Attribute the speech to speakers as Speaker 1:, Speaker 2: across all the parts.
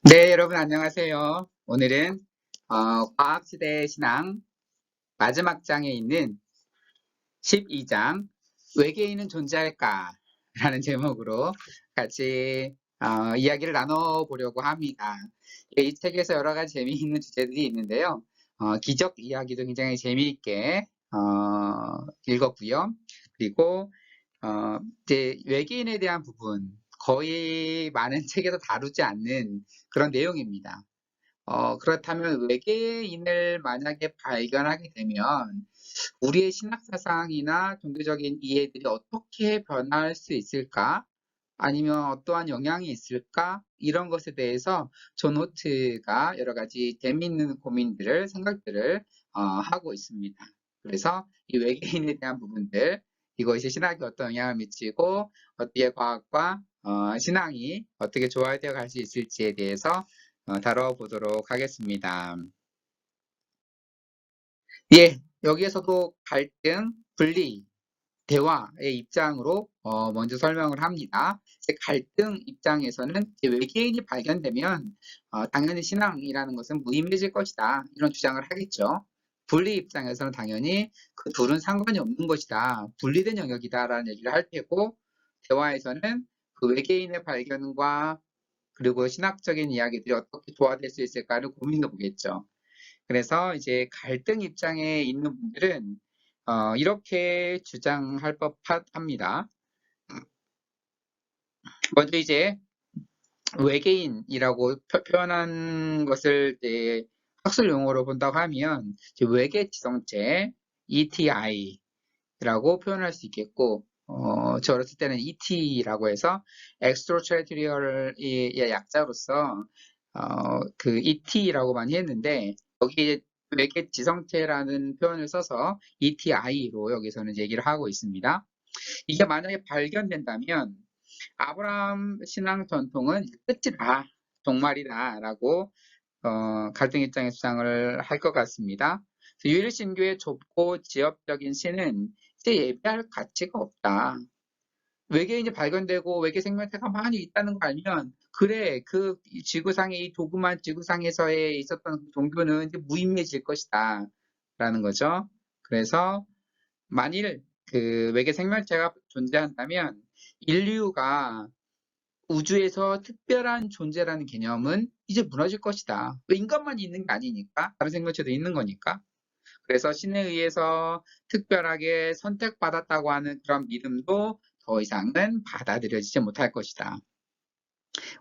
Speaker 1: 네, 여러분 안녕하세요. 오늘은 과학시대의 신앙 마지막 장에 있는 12장 외계인은 존재할까? 라는 제목으로 같이 이야기를 나눠보려고 합니다. 이 책에서 여러 가지 재미있는 주제들이 있는데요. 기적 이야기도 굉장히 재미있게 읽었고요. 그리고 이제 외계인에 대한 부분 거의 많은 책에서 다루지 않는 그런 내용입니다. 그렇다면 외계인을 만약에 발견하게 되면 우리의 신학 사상이나 종교적인 이해들이 어떻게 변할 수 있을까? 아니면 어떠한 영향이 있을까? 이런 것에 대해서 존 호트가 여러 가지 재미있는 고민들을, 생각들을 하고 있습니다. 그래서 이 외계인에 대한 부분들, 이것이 신학에 어떤 영향을 미치고 어떻게 과학과 신앙이 어떻게 조화되어 갈 수 있을지에 대해서 다뤄보도록 하겠습니다. 예, 여기에서도 갈등, 분리, 대화의 입장으로 먼저 설명을 합니다. 갈등 입장에서는 외계인이 발견되면 당연히 신앙이라는 것은 무의미해질 것이다. 이런 주장을 하겠죠. 분리 입장에서는 당연히 그 둘은 상관이 없는 것이다. 분리된 영역이다라는 얘기를 할 테고, 대화에서는 그 외계인의 발견과 그리고 신학적인 이야기들이 어떻게 조화될 수 있을까를 고민해 보겠죠. 그래서 이제 갈등 입장에 있는 분들은 이렇게 주장할 법합니다. 먼저 이제 외계인이라고 표현한 것을 이제 학술 용어로 본다고 하면 외계 지성체 ETI라고 표현할 수 있겠고, 저 어렸을 때는 ET라고 해서 extraterrestrial의 약자로서 그 ET라고 많이 했는데, 여기 외계 지성체라는 표현을 써서 ETI로 여기서는 얘기를 하고 있습니다. 이게 만약에 발견된다면 아브라함 신앙 전통은 끝이다, 종말이다라고 갈등 입장의 주장을 할 것 같습니다. 유일신교의 좁고 지엽적인 신은 이제 예배할 가치가 없다. 외계인이 발견되고 외계 생명체가 많이 있다는 거 알면 그래, 그 지구상의 이 조그만 지구상에서의 있었던 그 종교는 이제 무의미해질 것이다 라는 거죠. 그래서 만일 그 외계 생명체가 존재한다면 인류가 우주에서 특별한 존재라는 개념은 이제 무너질 것이다. 왜 인간만 있는 게 아니니까, 다른 생명체도 있는 거니까. 그래서 신에 의해서 특별하게 선택받았다고 하는 그런 믿음도 더 이상은 받아들여지지 못할 것이다.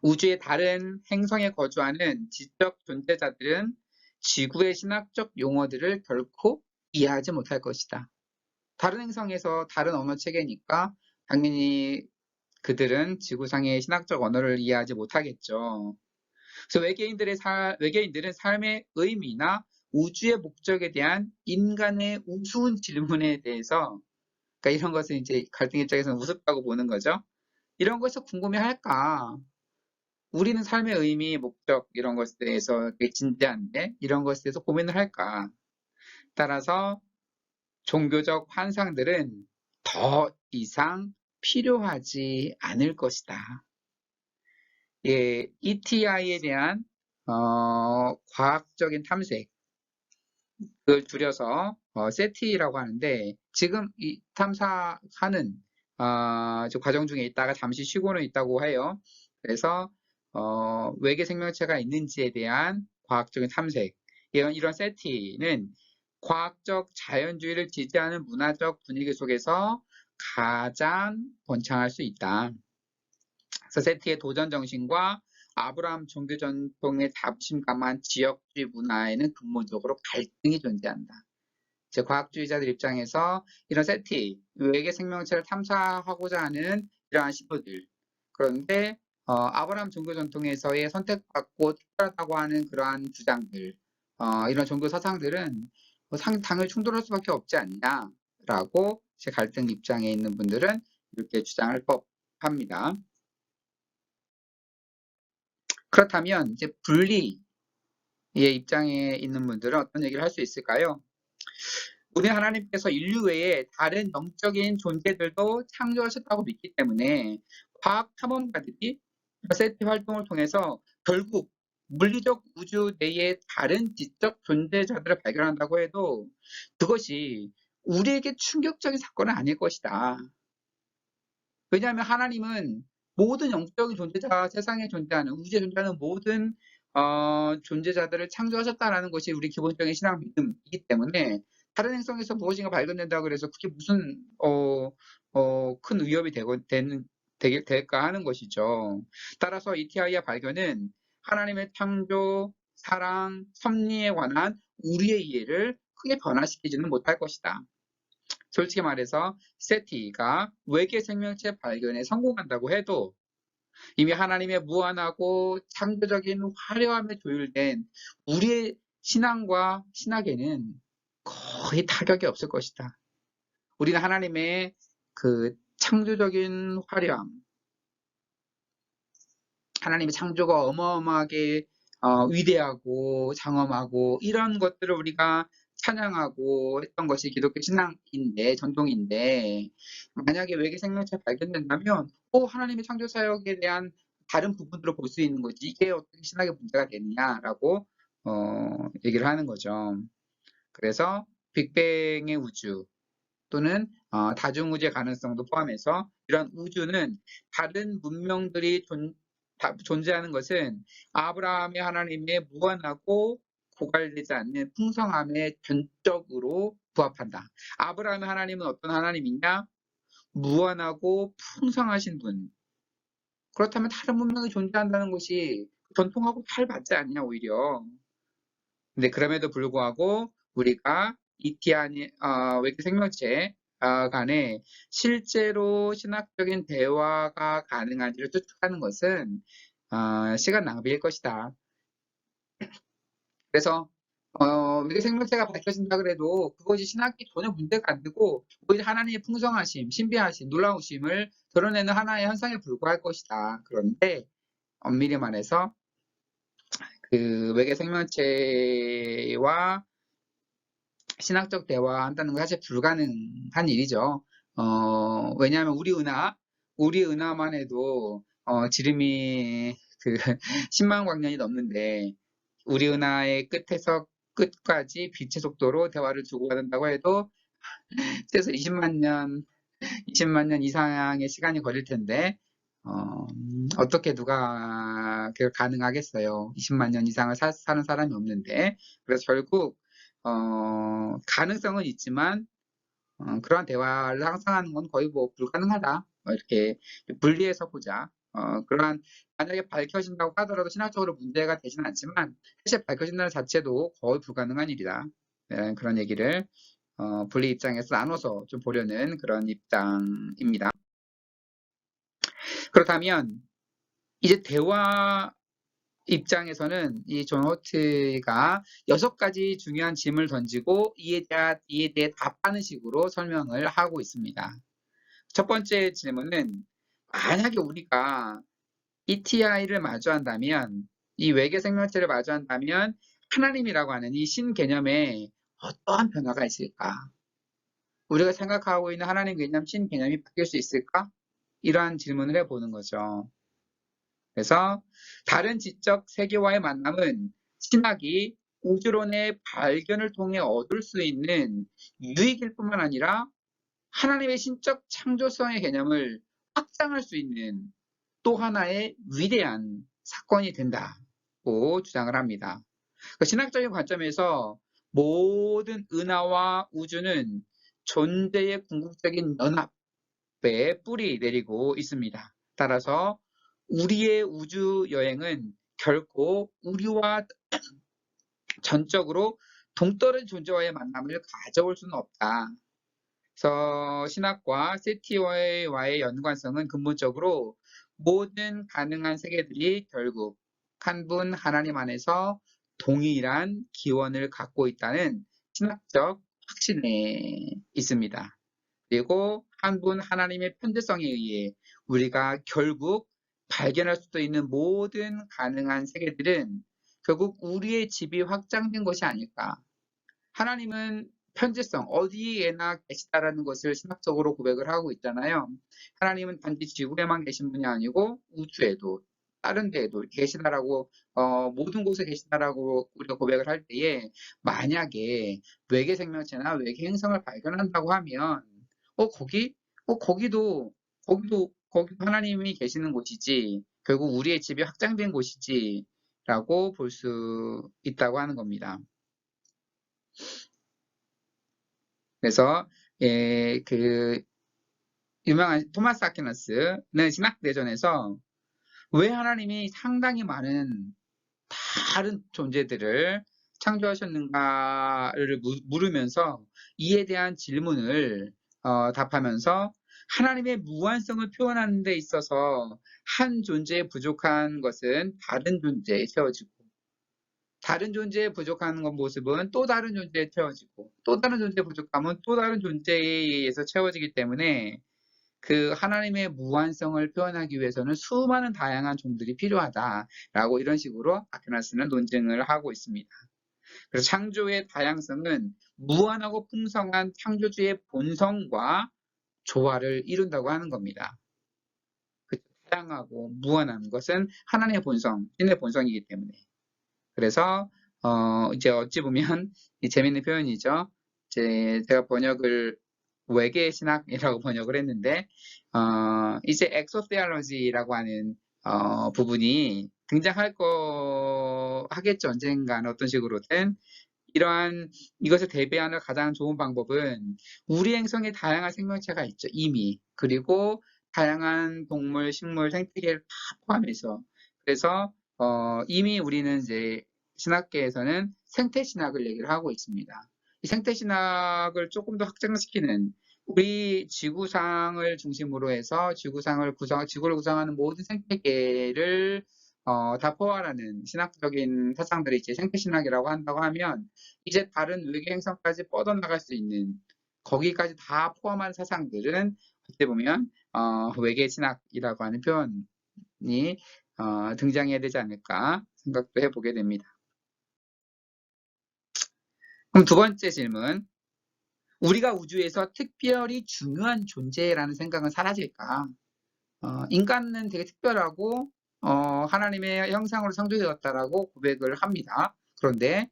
Speaker 1: 우주의 다른 행성에 거주하는 지적 존재자들은 지구의 신학적 용어들을 결코 이해하지 못할 것이다. 다른 행성에서 다른 언어 체계니까 당연히 그들은 지구상의 신학적 언어를 이해하지 못하겠죠. 그래서 외계인들은 삶의 의미나 우주의 목적에 대한 인간의 우스운 질문에 대해서, 그러니까 이런 것을 이제 갈등 입장에서는 우습다고 보는 거죠. 이런 것을 궁금해할까? 우리는 삶의 의미, 목적 이런 것에 대해서 되게 진지한데 이런 것에 대해서 고민을 할까? 따라서 종교적 환상들은 더 이상 필요하지 않을 것이다. 예, ETI에 대한 과학적인 탐색, 그걸 줄여서 세티라고 하는데, 지금 이 탐사하는 저 과정 중에 있다가 잠시 쉬고는 있다고 해요. 그래서 외계 생명체가 있는지에 대한 과학적인 탐색, 이런 세티는 과학적 자연주의를 지지하는 문화적 분위기 속에서 가장 번창할 수 있다. 그래서 세티의 도전 정신과 아브라함 종교 전통의 자부심감한 지역주의 문화에는 근본적으로 갈등이 존재한다. 이제 과학주의자들 입장에서 이런 세티, 외계 생명체를 탐사하고자 하는 이러한 시도들, 그런데 아브라함 종교 전통에서의 선택받고 특별하다고 하는 그러한 주장들, 이런 종교 사상들은 당연히 충돌할 수밖에 없지 않냐라고 제 갈등 입장에 있는 분들은 이렇게 주장할 법합니다. 그렇다면 이제 분리의 입장에 있는 분들은 어떤 얘기를 할 수 있을까요? 우리 하나님께서 인류 외에 다른 영적인 존재들도 창조하셨다고 믿기 때문에 과학 탐험가들이 세티 활동을 통해서 결국 물리적 우주 내에 다른 지적 존재자들을 발견한다고 해도 그것이 우리에게 충격적인 사건은 아닐 것이다. 왜냐하면 하나님은 모든 영적인 존재자, 세상에 존재하는, 우주에 존재하는 모든 존재자들을 창조하셨다라는 것이 우리 기본적인 신앙 믿음이기 때문에 다른 행성에서 무엇인가 발견된다고 그래서 그게 무슨 큰 위협이 될까 하는 것이죠. 따라서 이티아이아 발견은 하나님의 창조, 사랑, 섭리에 관한 우리의 이해를 크게 변화시키지는 못할 것이다. 솔직히 말해서 세티가 외계 생명체 발견에 성공한다고 해도 이미 하나님의 무한하고 창조적인 화려함에 조율된 우리의 신앙과 신학에는 거의 타격이 없을 것이다. 우리는 하나님의 그 창조적인 화려함, 하나님의 창조가 어마어마하게 위대하고 장엄하고 이런 것들을 우리가 찬양하고 했던 것이 기독교 신앙인데, 전통인데, 만약에 외계 생명체 발견된다면 하나님의 창조 사역에 대한 다른 부분으로 볼 수 있는 거지 이게 어떻게 신학의 문제가 되느냐라고 얘기를 하는 거죠. 그래서 빅뱅의 우주 또는 다중우주의 가능성도 포함해서 이런 우주는 다른 문명들이 존재하는 것은 아브라함의 하나님의 무한하고 고갈되지 않는 풍성함의 전적으로 부합한다. 아브라함의 하나님은 어떤 하나님이냐? 무한하고 풍성하신 분. 그렇다면 다른 문명이 존재한다는 것이 전통하고 잘 맞지 않냐 오히려. 근데 그럼에도 불구하고 우리가 ET 외계 생명체 간에 실제로 신학적인 대화가 가능한지를 추측하는 것은 시간 낭비일 것이다. 그래서 외계 생명체가 밝혀진다 그래도 그것이 신학이 전혀 문제가 안 되고 오히려 하나님의 풍성하심, 신비하심, 놀라우심을 드러내는 하나의 현상에 불과할 것이다. 그런데 엄밀히 말해서 그 외계 생명체와 신학적 대화한다는 건 사실 불가능한 일이죠. 왜냐하면 우리 은하만 해도 지름이 그 10만 광년이 넘는데 우리 은하의 끝에서 끝까지 빛의 속도로 대화를 주고받는다고 해도 최소 20만 년 이상의 시간이 걸릴 텐데 어떻게 누가 그걸 가능하겠어요. 20만 년 이상을 사는 사람이 없는데. 그래서 결국 가능성은 있지만 그러한 대화를 상상하는 건 거의 뭐 불가능하다. 이렇게 분리해서 보자. 그러한 만약에 밝혀진다고 하더라도 신학적으로 문제가 되지는 않지만 사실 밝혀진다는 자체도 거의 불가능한 일이다. 네, 그런 얘기를 분리 입장에서 나눠서 좀 보려는 그런 입장입니다. 그렇다면 이제 대화 입장에서는 이 존 호트가 6가지 중요한 질문을 던지고 이에 대해 답하는 식으로 설명을 하고 있습니다. 첫 번째 질문은 만약에 우리가 ETI를 마주한다면 이 외계 생명체를 마주한다면 하나님이라고 하는 이 신 개념에 어떠한 변화가 있을까? 우리가 생각하고 있는 하나님 개념, 신 개념이 바뀔 수 있을까? 이러한 질문을 해보는 거죠. 그래서 다른 지적 세계와의 만남은 신학이 우주론의 발견을 통해 얻을 수 있는 유익일 뿐만 아니라 하나님의 신적 창조성의 개념을 확장할 수 있는 또 하나의 위대한 사건이 된다고 주장을 합니다. 신학적인 관점에서 모든 은하와 우주는 존재의 궁극적인 연합에 뿌리 내리고 있습니다. 따라서 우리의 우주 여행은 결코 우리와 전적으로 동떨어진 존재와의 만남을 가져올 수는 없다. 그래서 신학과 세티와의 연관성은 근본적으로 모든 가능한 세계들이 결국 한 분 하나님 안에서 동일한 기원을 갖고 있다는 신학적 확신에 있습니다. 그리고 한 분 하나님의 편재성에 의해 우리가 결국 발견할 수도 있는 모든 가능한 세계들은 결국 우리의 집이 확장된 것이 아닐까. 하나님은 편재성, 어디에나 계시다라는 것을 신학적으로 고백을 하고 있잖아요. 하나님은 단지 지구에만 계신 분이 아니고 우주에도 다른 데에도 계시다라고 모든 곳에 계시다라고 우리가 고백을 할 때에 만약에 외계 생명체나 외계 행성을 발견한다고 하면 거기 거기도 하나님이 계시는 곳이지 결국 우리의 집이 확장된 곳이지라고 볼 수 있다고 하는 겁니다. 그래서 그 유명한 토마스 아퀴나스는 신학대전에서 왜 하나님이 상당히 많은 다른 존재들을 창조하셨는가를 물으면서 이에 대한 질문을 답하면서 하나님의 무한성을 표현하는 데 있어서 한 존재에 부족한 것은 다른 존재에 채워지고 다른 존재에 부족한 모습은 또 다른 존재에 채워지고 또 다른 존재에 부족함은 또 다른 존재에 의해서 채워지기 때문에 그 하나님의 무한성을 표현하기 위해서는 수많은 다양한 종들이 필요하다라고 이런 식으로 아퀴나스는 논증을 하고 있습니다. 그래서 창조의 다양성은 무한하고 풍성한 창조주의 본성과 조화를 이룬다고 하는 겁니다. 그 다양하고 무한한 것은 하나님의 본성, 신의 본성이기 때문에. 그래서 이제 어찌 보면 재밌는 표현이죠. 제가 번역을 외계 신학이라고 번역을 했는데 이제 엑소테올로지라고 하는 부분이 등장할 하겠죠. 언젠가는 어떤 식으로든 이러한 이것을 대비하는 가장 좋은 방법은 우리 행성에 다양한 생명체가 있죠. 이미. 그리고 다양한 동물, 식물, 생태계를 다 포함해서 그래서 이미 우리는 이제 신학계에서는 생태신학을 얘기를 하고 있습니다. 이 생태신학을 조금 더 확장시키는 우리 지구상을 중심으로 해서 지구를 구성하는 모든 생태계를 다 포괄하는 신학적인 사상들이 이제 생태신학이라고 한다고 하면 이제 다른 외계 행성까지 뻗어나갈 수 있는 거기까지 다 포함한 사상들은 어떻게 보면 외계 신학이라고 하는 표현이 등장해야 되지 않을까 생각도 해보게 됩니다. 그럼 두 번째 질문. 우리가 우주에서 특별히 중요한 존재라는 생각은 사라질까? 인간은 되게 특별하고 하나님의 형상으로 창조되었다라고 고백을 합니다. 그런데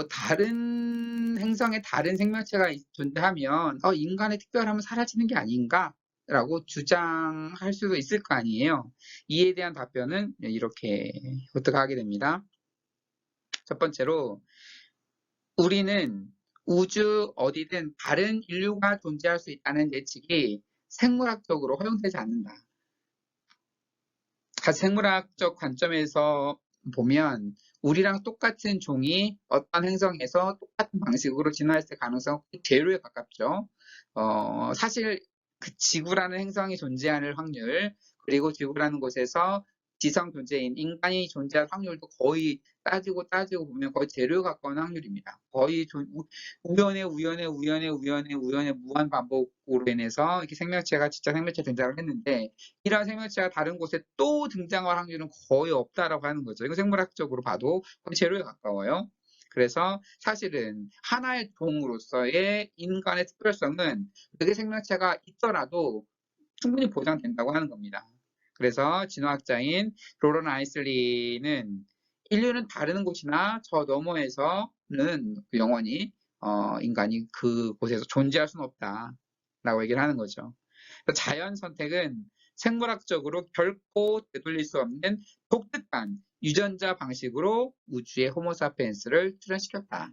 Speaker 1: 다른 행성에 다른 생명체가 존재하면 인간의 특별함은 사라지는 게 아닌가? 라고 주장할 수도 있을 거 아니에요. 이에 대한 답변은 이렇게 획득하게 됩니다. 첫 번째로 우리는 우주 어디든 다른 인류가 존재할 수 있다는 예측이 생물학적으로 허용되지 않는다. 생물학적 관점에서 보면 우리랑 똑같은 종이 어떤 행성에서 똑같은 방식으로 진화했을 가능성은 제로에 가깝죠. 사실 그 지구라는 행성이 존재하는 확률, 그리고 지구라는 곳에서 지성 존재인 인간이 존재할 확률도 거의 따지고 보면 거의 제로에 가까운 확률입니다. 거의 우연의 무한 반복으로 인해서 이렇게 생명체가 진짜 생명체 등장을 했는데 이러한 생명체가 다른 곳에 또 등장할 확률은 거의 없다라고 하는 거죠. 이거 생물학적으로 봐도 거의 제로에 가까워요. 그래서 사실은 하나의 종으로서의 인간의 특별성은 외계 생명체가 있더라도 충분히 보장된다고 하는 겁니다. 그래서 진화학자인 로런 아이슬리는 인류는 다른 곳이나 저 너머에서는 영원히 인간이 그곳에서 존재할 수는 없다라고 얘기를 하는 거죠. 자연 선택은 생물학적으로 결코 되돌릴 수 없는 독특한 유전자 방식으로 우주의 호모사피엔스를 출현시켰다.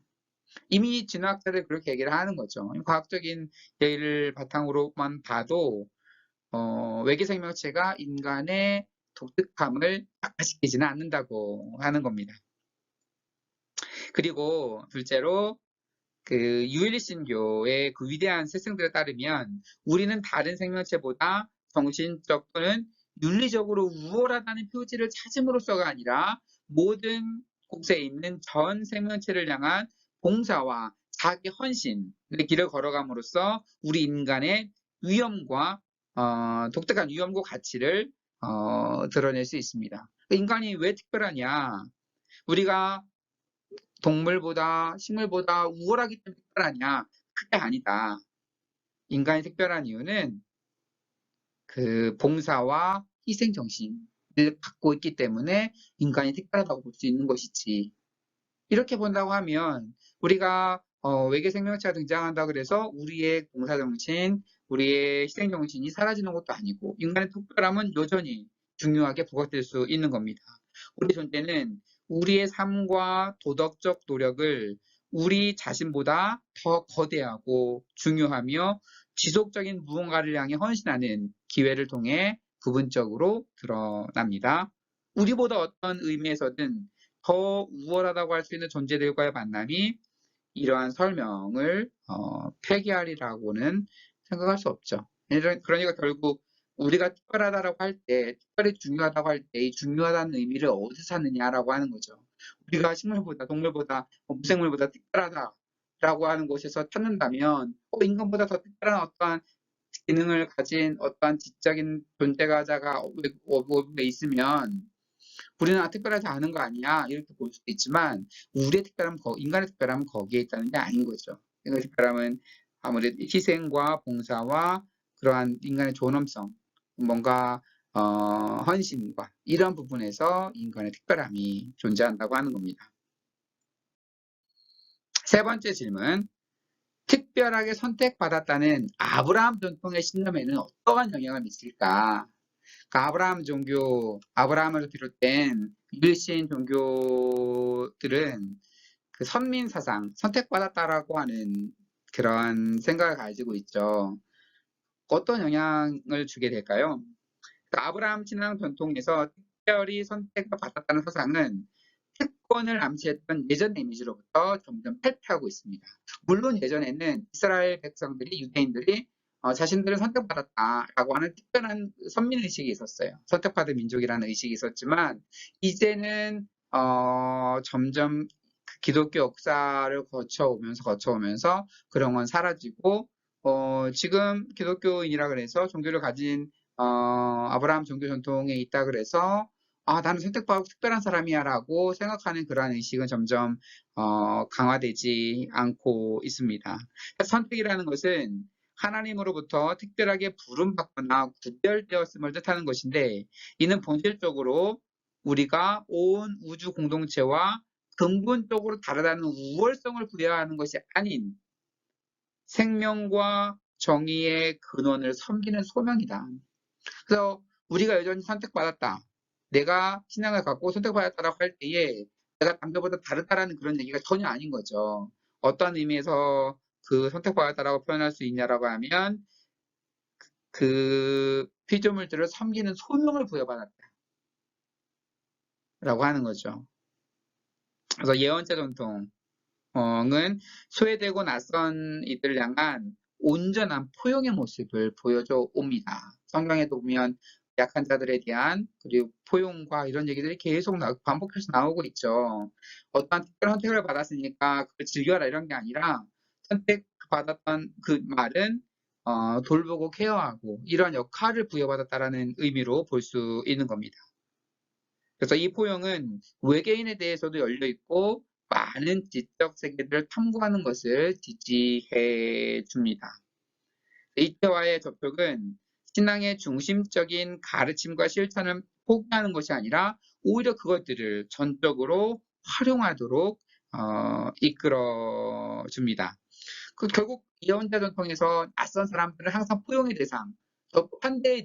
Speaker 1: 이미 진화학자들 그렇게 얘기를 하는 거죠. 과학적인 예를 바탕으로만 봐도 외계 생명체가 인간의 독특함을 약화시키지는 않는다고 하는 겁니다. 그리고 둘째로 그 유일신교의 그 위대한 스승들에 따르면 우리는 다른 생명체보다 정신적 또는 윤리적으로 우월하다는 표지를 찾음으로써가 아니라 모든 곳에 있는 전 생명체를 향한 봉사와 자기 헌신의 길을 걸어감으로써 우리 인간의 위엄과 독특한 위엄과 가치를 드러낼 수 있습니다. 인간이 왜 특별하냐? 우리가 동물보다 식물보다 우월하기 때문에 특별하냐? 그게 아니다. 인간이 특별한 이유는 그 봉사와 희생정신, 갖고 있기 때문에 인간이 특별하다고 볼 수 있는 것이지. 이렇게 본다고 하면 우리가 외계 생명체가 등장한다 그래서 우리의 봉사정신, 우리의 희생정신이 사라지는 것도 아니고 인간의 특별함은 여전히 중요하게 부각될 수 있는 겁니다. 우리 존재는 우리의 삶과 도덕적 노력을 우리 자신보다 더 거대하고 중요하며 지속적인 무언가를 향해 헌신하는 기회를 통해 부분적으로 드러납니다. 우리보다 어떤 의미에서든 더 우월하다고 할 수 있는 존재들과의 만남이 이러한 설명을 폐기하리라고는 생각할 수 없죠. 그러니까 결국 우리가 특별하다고 할 때, 특별히 중요하다고 할 때 이 중요하다는 의미를 어디서 찾느냐라고 하는 거죠. 우리가 식물보다, 동물보다, 무생물보다 특별하다라고 하는 곳에서 찾는다면 인간보다 더 특별한 어떠한 기능을 가진 어떠한 지적인 존재가자가 외부에 있으면 우리는 특별하지 않은 거 아니야 이렇게 볼 수도 있지만 우리의 특별함, 인간의 특별함은 거기에 있다는 게 아닌 거죠. 인간의 특별함은 아무래도 희생과 봉사와 그러한 인간의 존엄성, 뭔가 헌신과 이런 부분에서 인간의 특별함이 존재한다고 하는 겁니다. 세 번째 질문, 특별하게 선택받았다는 아브라함 전통의 신념에는 어떠한 영향을 미칠까? 아브라함을 비롯된 유일신 종교들은 그 선민 사상, 선택받았다라고 하는 그런 생각을 가지고 있죠. 어떤 영향을 주게 될까요? 아브라함 신앙 전통에서 특별히 선택을 받았다는 사상은 특권을 암시했던 예전 이미지로부터 점점 탈피하고 있습니다. 물론 예전에는 이스라엘 백성들이, 유대인들이 자신들을 선택받았다라고 하는 특별한 선민의식이 있었어요. 선택받은 민족이라는 의식이 있었지만 이제는 점점 기독교 역사를 거쳐오면서 그런 건 사라지고 지금 기독교인이라 그래서 종교를 가진 아브라함 종교 전통에 있다 그래서 나는 선택받고 특별한 사람이야 라고 생각하는 그러한 의식은 점점 강화되지 않고 있습니다. 선택이라는 것은 하나님으로부터 특별하게 부름받거나 구별되었음을 뜻하는 것인데 이는 본질적으로 우리가 온 우주 공동체와 근본적으로 다르다는 우월성을 부여하는 것이 아닌 생명과 정의의 근원을 섬기는 소명이다. 그래서 우리가 여전히 선택받았다. 내가 신앙을 갖고 선택받았다라고 할 때에 내가 남들보다 다르다라는 그런 얘기가 전혀 아닌 거죠. 어떤 의미에서 그 선택받았다라고 표현할 수 있냐라고 하면 그 피조물들을 섬기는 소명을 부여받았다라고 하는 거죠. 그래서 예언자 전통은 소외되고 낯선 이들을 향한 온전한 포용의 모습을 보여줘 옵니다. 성경에도 보면 약한 자들에 대한 그리고 포용과 이런 얘기들이 계속 반복해서 나오고 있죠. 어떠한 특별한 선택을 받았으니까 그걸 즐겨라 이런 게 아니라 선택받았던 그 말은 돌보고 케어하고 이런 역할을 부여받았다라는 의미로 볼 수 있는 겁니다. 그래서 이 포용은 외계인에 대해서도 열려 있고 많은 지적 세계들을 탐구하는 것을 지지해 줍니다. 이태와의 접촉은 신앙의 중심적인 가르침과 실천을 포기하는 것이 아니라 오히려 그것들을 전적으로 활용하도록 이끌어 줍니다. 결국 예언자 전통에서 낯선 사람들은 항상 포용의 대상, 환대의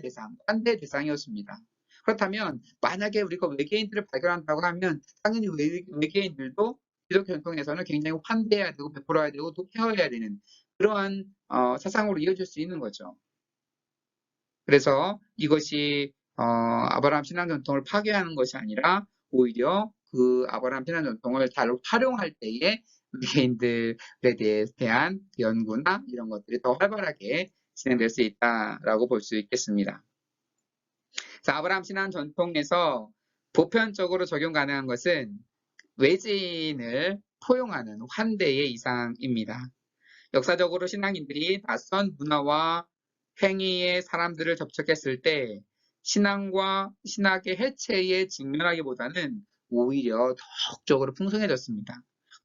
Speaker 1: 대상이었습니다. 그렇다면 만약에 우리가 외계인들을 발견한다고 하면 당연히 외계인들도 기독교 전통에서는 굉장히 환대해야 되고 베풀어야 되고 또 케어해야 되는 그러한 사상으로 이어질 수 있는 거죠. 그래서 이것이 아브라함 신앙 전통을 파괴하는 것이 아니라 오히려 그 아브라함 신앙 전통을 잘 활용할 때에 외계인들에 대한 연구나 이런 것들이 더 활발하게 진행될 수 있다라고 볼 수 있겠습니다. 자, 아브라함 신앙 전통에서 보편적으로 적용 가능한 것은 외지인을 포용하는 환대의 이상입니다. 역사적으로 신앙인들이 낯선 문화와 행위의 사람들을 접촉했을 때 신앙과 신학의 해체에 직면하기보다는 오히려 더욱적으로 풍성해졌습니다.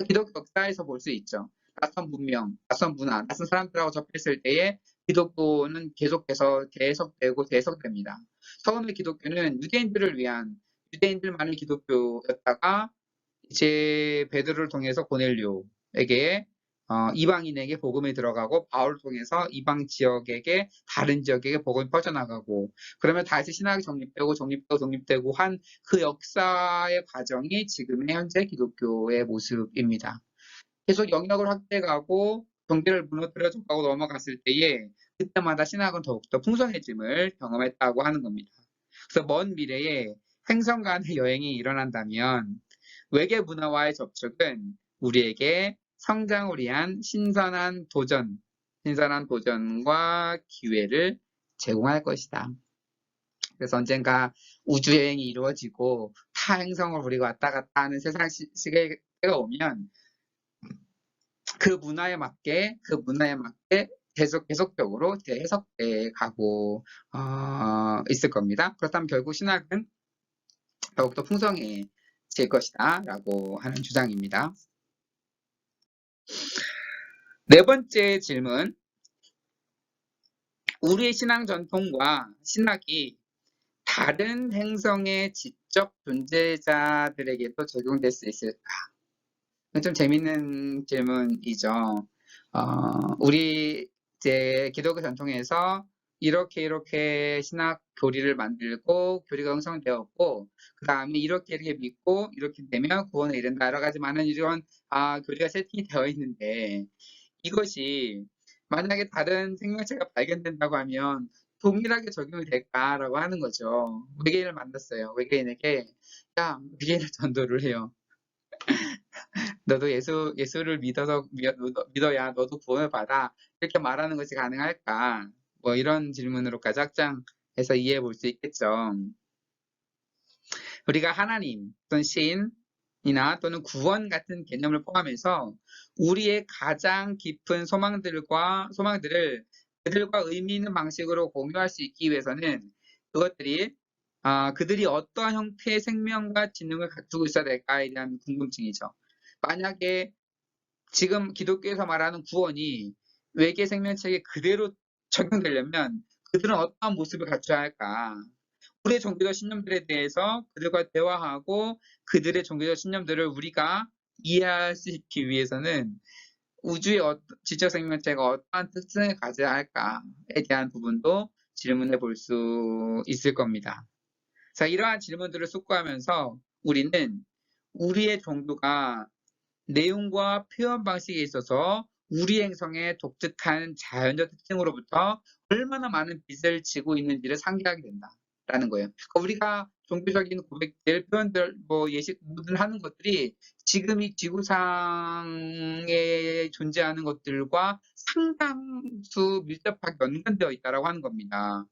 Speaker 1: 기독교 역사에서 볼 수 있죠. 낯선 문명, 낯선 문화, 낯선 사람들하고 접했을 때에 기독교는 계속해서 대석되고 대석됩니다. 처음에 기독교는 유대인들만의 기독교였다가 이제 베드로를 통해서 고넬료에게 이방인에게 복음이 들어가고 바울을 통해서 이방 지역에게 다른 지역에게 복음이 퍼져나가고 그러면 다시 신학이 독립되고 한 그 역사의 과정이 지금의 현재 기독교의 모습입니다. 계속 영역을 확대가고 경계를 무너뜨려서 가고 넘어갔을 때에 그때마다 신학은 더욱더 풍성해짐을 경험했다고 하는 겁니다. 그래서 먼 미래에 행성 간의 여행이 일어난다면 외계 문화와의 접촉은 우리에게 성장을 위한 신선한 도전과 기회를 제공할 것이다. 그래서 언젠가 우주여행이 이루어지고 타 행성을 우리가 왔다 갔다 하는 세상 시대가 오면 그 문화에 맞게 계속적으로 재해석돼 가고 있을 겁니다. 그렇다면 결국 신학은 더욱더 풍성해질 것이다 라고 하는 주장입니다. 네 번째 질문, 우리의 신앙 전통과 신학이 다른 행성의 지적 존재자들에게도 적용될 수 있을까? 좀 재밌는 질문이죠. 우리 이제 기독교 전통에서 이렇게 신학 교리를 만들고 교리가 형성되었고 그 다음에 이렇게 믿고 이렇게 되면 구원에 이른다 여러 가지 많은 이런 교리가 세팅이 되어 있는데 이것이 만약에 다른 생명체가 발견된다고 하면 동일하게 적용이 될까라고 하는 거죠. 외계인을 만났어요. 외계인에게 외계인을 전도를 해요. 너도 예수를 믿어야 너도 구원을 받아. 이렇게 말하는 것이 가능할까? 뭐 이런 질문으로까지 확장해서 이해해 볼 수 있겠죠. 우리가 하나님 또는 신이나 또는 구원 같은 개념을 포함해서 우리의 가장 깊은 소망들을 그들과 의미 있는 방식으로 공유할 수 있기 위해서는 그들이 어떠한 형태의 생명과 지능을 갖추고 있어야 될까에 대한 궁금증이죠. 만약에 지금 기독교에서 말하는 구원이 외계 생명체에 그대로 적용되려면 그들은 어떠한 모습을 갖춰야 할까? 우리의 종교적 신념들에 대해서 그들과 대화하고 그들의 종교적 신념들을 우리가 이해할 수 있기 위해서는 우주의 지적 생명체가 어떠한 특성을 가져야 할까에 대한 부분도 질문해 볼 수 있을 겁니다. 자, 이러한 질문들을 숙고하면서 우리는 우리의 종교가 내용과 표현 방식에 있어서 우리 행성의 독특한 자연적 특징으로부터 얼마나 많은 빚을 지고 있는지를 상기하게 된다라는 거예요. 그러니까 우리가 종교적인 고백들, 표현들, 예식들 하는 것들이 지금 이 지구상에 존재하는 것들과 상당수 밀접하게 연관되어 있다라고 하는 겁니다.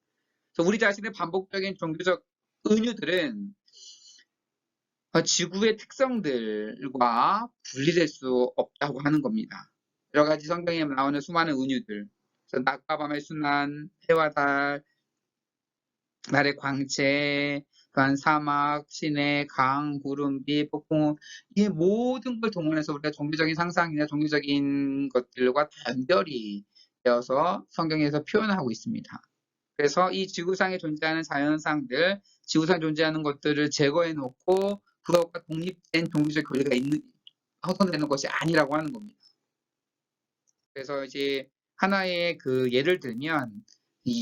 Speaker 1: 그래서 우리 자신의 반복적인 종교적 은유들은 지구의 특성들과 분리될 수 없다고 하는 겁니다. 여러 가지 성경에 나오는 수많은 은유들, 낮과 밤의 순환, 해와 달의 광채, 또한 사막, 시내, 강, 구름, 비, 폭풍, 이 모든 걸 동원해서 우리가 종교적인 상상이나 종교적인 것들과 다 연결이 되어서 성경에서 표현하고 있습니다. 그래서 이 지구상에 존재하는 자연상들, 지구상에 존재하는 것들을 제거해 놓고 그것과 독립된 종교적 교리가 훼손되는 것이 아니라고 하는 겁니다. 그래서 이제 하나의 그 예를 들면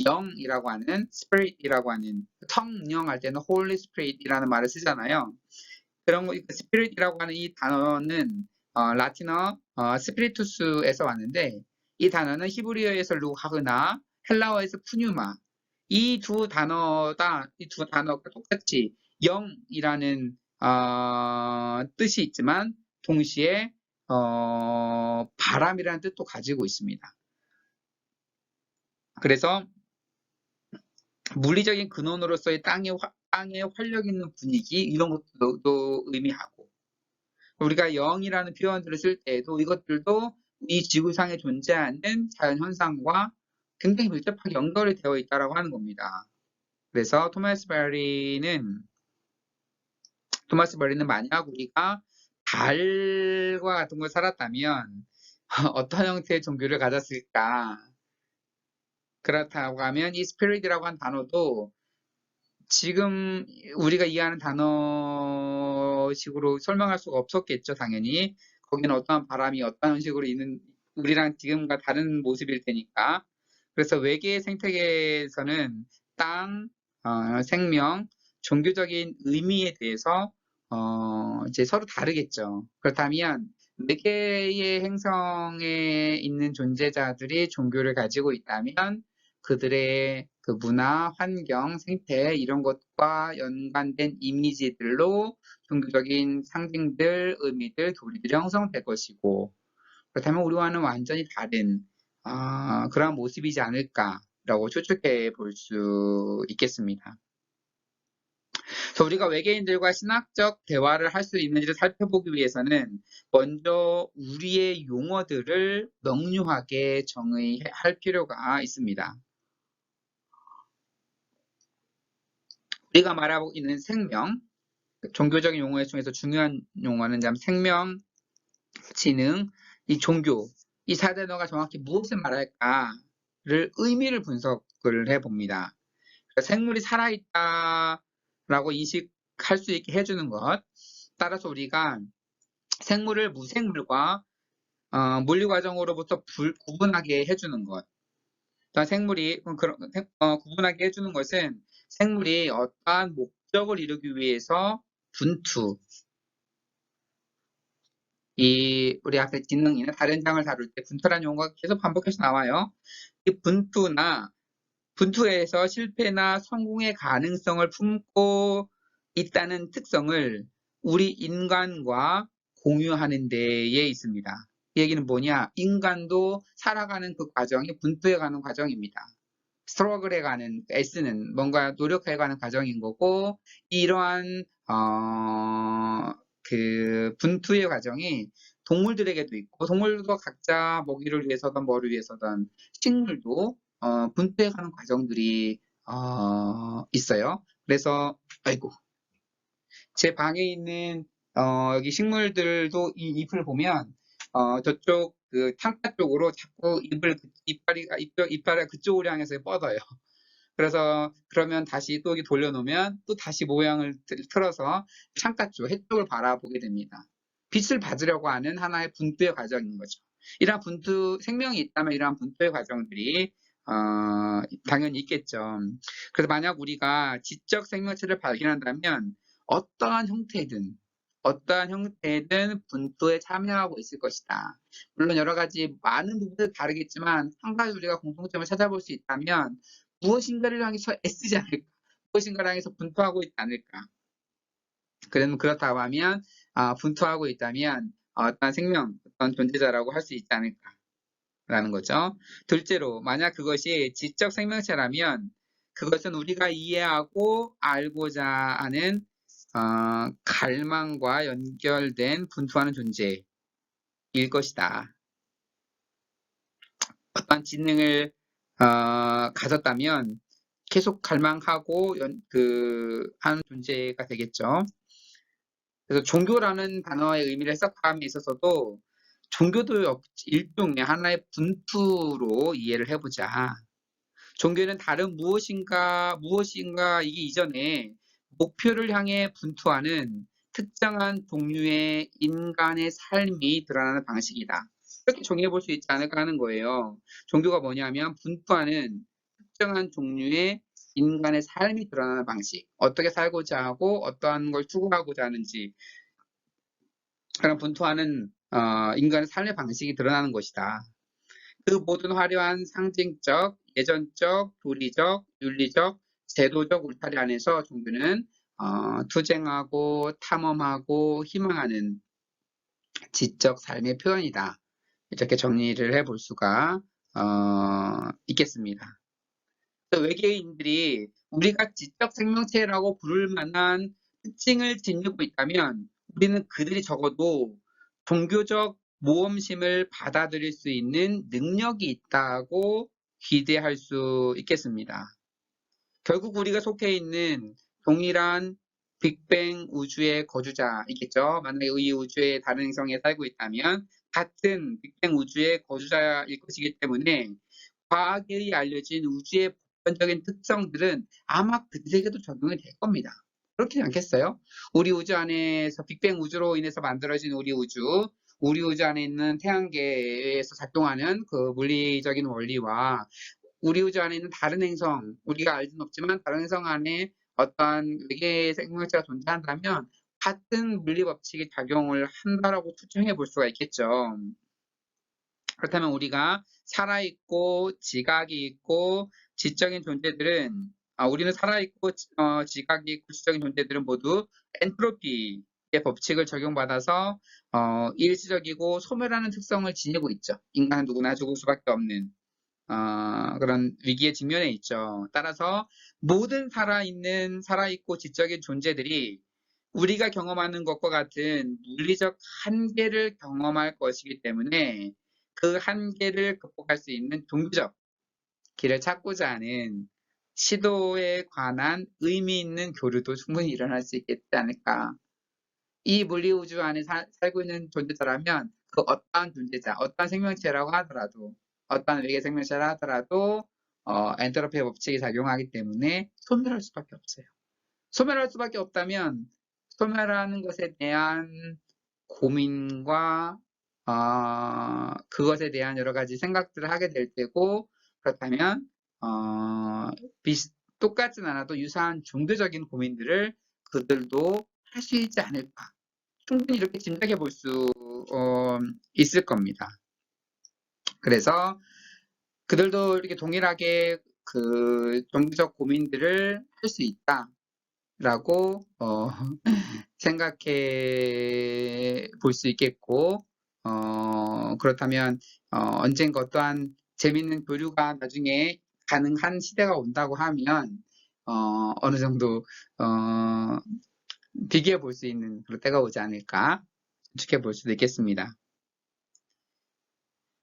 Speaker 1: 영이라고 하는 spirit이라고 하는 성령 할 때는 holy spirit이라는 말을 쓰잖아요. 그런 거 spirit이라고 하는 이 단어는 라틴어 spiritus에서 왔는데 이 단어는 히브리어에서 루하흐나 헬라어에서 푸뉴마 이 두 단어가 똑같이 영이라는 뜻이 있지만 동시에 바람이라는 뜻도 가지고 있습니다. 그래서 물리적인 근원으로서의 땅의 활력 있는 분위기 이런 것도 의미하고 우리가 영이라는 표현들을 쓸 때에도 이것들도 이 지구상에 존재하는 자연현상과 굉장히 밀접하게 연결이 되어 있다고 하는 겁니다. 그래서 토마스 베리는 만약 우리가 달과 같은 걸 살았다면 어떤 형태의 종교를 가졌을까? 그렇다고 하면 이 스피릿이라고 한 단어도 지금 우리가 이해하는 단어식으로 설명할 수가 없었겠죠, 당연히. 거기는 어떠한 바람이 어떠한 식으로 있는, 우리랑 지금과 다른 모습일 테니까. 그래서 외계의 생태계에서는 땅, 생명, 종교적인 의미에 대해서 이제 서로 다르겠죠. 그렇다면 외계의 행성에 있는 존재자들이 종교를 가지고 있다면 그들의 그 문화, 환경, 생태 이런 것과 연관된 이미지들로 종교적인 상징들, 의미들, 교리들이 형성될 것이고 그렇다면 우리와는 완전히 다른 그러한 모습이지 않을까라고 추측해 볼 수 있겠습니다. 그래서 우리가 외계인들과 신학적 대화를 할 수 있는지를 살펴보기 위해서는 먼저 우리의 용어들을 명료하게 정의할 필요가 있습니다. 우리가 말하고 있는 생명, 종교적인 용어 중에서 중요한 용어는 생명, 지능, 이 종교, 이 4단어가 정확히 무엇을 말할까를 의미를 분석을 해봅니다. 생물이 살아있다라고 인식할 수 있게 해주는 것, 따라서 우리가 생물을 무생물과 물리 과정으로부터 구분하게 해주는 것. 생물이 구분하게 해주는 것은 생물이 어떠한 목적을 이루기 위해서 분투, 우리 앞에 지능이나 다른 장을 다룰 때 분투라는 용어가 계속 반복해서 나와요. 이 분투에서 실패나 성공의 가능성을 품고 있다는 특성을 우리 인간과 공유하는 데에 있습니다. 이 얘기는 뭐냐? 인간도 살아가는 그 과정이 분투해가는 과정입니다. 스트러글해가는, S는 뭔가 노력해가는 과정인 거고, 이러한 그 분투의 과정이 동물들에게도 있고, 동물도 각자 먹이를 위해서든 뭐를 위해서든 식물도 분투해가는 과정들이 있어요. 그래서 아이고, 제 방에 있는 여기 식물들도 이 잎을 보면 저쪽 그 창가 쪽으로 자꾸 이빨을 그쪽으로 향해서 뻗어요. 그래서 그러면 다시 또 여기 돌려놓으면 또 다시 모양을 틀어서 창가 쪽, 해쪽을 바라보게 됩니다. 빛을 받으려고 하는 하나의 분투의 과정인 거죠. 이러한 분투, 생명이 있다면 이러한 분투의 과정들이 당연히 있겠죠. 그래서 만약 우리가 지적 생명체를 발견한다면 어떠한 형태든 분투에 참여하고 있을 것이다. 물론 여러 가지 많은 부분들 다르겠지만 한 가지 우리가 공통점을 찾아볼 수 있다면 무엇인가를 향해서 애쓰지 않을까? 무엇인가를 향해서 분투하고 있지 않을까? 그렇다고 하면 분투하고 있다면 어떤 생명, 어떤 존재자라고 할 수 있지 않을까라는 거죠. 둘째로 만약 그것이 지적 생명체라면 그것은 우리가 이해하고 알고자 하는 갈망과 연결된 분투하는 존재일 것이다. 어떤 지능을 가졌다면 계속 갈망하고 하는 존재가 되겠죠. 그래서 종교라는 단어의 의미를 해석함에 있어서도 종교도 일종의 하나의 분투로 이해를 해보자. 종교는 다른 무엇인가 이게 이전에 목표를 향해 분투하는 특정한 종류의 인간의 삶이 드러나는 방식이다. 이렇게 정의해 볼 수 있지 않을까 하는 거예요. 종교가 뭐냐면 분투하는 특정한 종류의 인간의 삶이 드러나는 방식. 어떻게 살고자 하고 어떠한 걸 추구하고자 하는지 그런 분투하는 인간의 삶의 방식이 드러나는 것이다. 그 모든 화려한 상징적, 예전적, 도리적, 윤리적, 제도적 울타리 안에서 종교는 투쟁하고 탐험하고 희망하는 지적 삶의 표현이다. 이렇게 정리를 해볼 수가 있겠습니다. 외계인들이 우리가 지적 생명체라고 부를 만한 특징을 지니고 있다면 우리는 그들이 적어도 종교적 모험심을 받아들일 수 있는 능력이 있다고 기대할 수 있겠습니다. 결국 우리가 속해 있는 동일한 빅뱅 우주의 거주자이겠죠. 만약에 이 우주의 다른 행성에 살고 있다면 같은 빅뱅 우주의 거주자일 것이기 때문에 과학이 알려진 우주의 보편적인 특성들은 아마 그 세계도 적용이 될 겁니다. 그렇지 않겠어요? 우리 우주 안에서 빅뱅 우주로 인해서 만들어진 우리 우주 안에 있는 태양계에서 작동하는 그 물리적인 원리와 우리 우주 안에 있는 다른 행성, 우리가 알 수는 없지만 다른 행성 안에 어떠한 외계 생명체가 존재한다면 같은 물리 법칙이 작용을 한다라고 추정해 볼 수가 있겠죠. 그렇다면 우리가 살아있고 지각이 있고 지적인 존재들은 우리는 살아있고 지각이 있고 지적인 존재들은 모두 엔트로피의 법칙을 적용받아서 일시적이고 소멸하는 특성을 지니고 있죠. 인간은 누구나 죽을 수밖에 없는 그런 위기에 직면해 있죠. 따라서 모든 살아있고 지적인 존재들이 우리가 경험하는 것과 같은 물리적 한계를 경험할 것이기 때문에 그 한계를 극복할 수 있는 종교적 길을 찾고자 하는 시도에 관한 의미 있는 교류도 충분히 일어날 수 있겠지 않을까. 이 물리우주 안에 살고 있는 존재자라면 그 어떠한 존재자, 어떠한 생명체라고 하더라도 어떠한 외계 생명체라 하더라도 엔트로피의 법칙이 작용하기 때문에 소멸할 수밖에 없어요. 소멸할 수밖에 없다면 소멸하는 것에 대한 고민과 그것에 대한 여러 가지 생각들을 하게 될 테고 그렇다면 똑같진 않아도 유사한 종교적인 고민들을 그들도 할 수 있지 않을까. 충분히 이렇게 짐작해 볼 수 있을 겁니다. 그래서 그들도 이렇게 동일하게 그 종교적 고민들을 할 수 있다라고 생각해 볼 수 있겠고 그렇다면 언젠가 어떠한 재밌는 교류가 나중에 가능한 시대가 온다고 하면 어느 정도 비교해 볼 수 있는 그런 때가 오지 않을까 추측해 볼 수도 있겠습니다.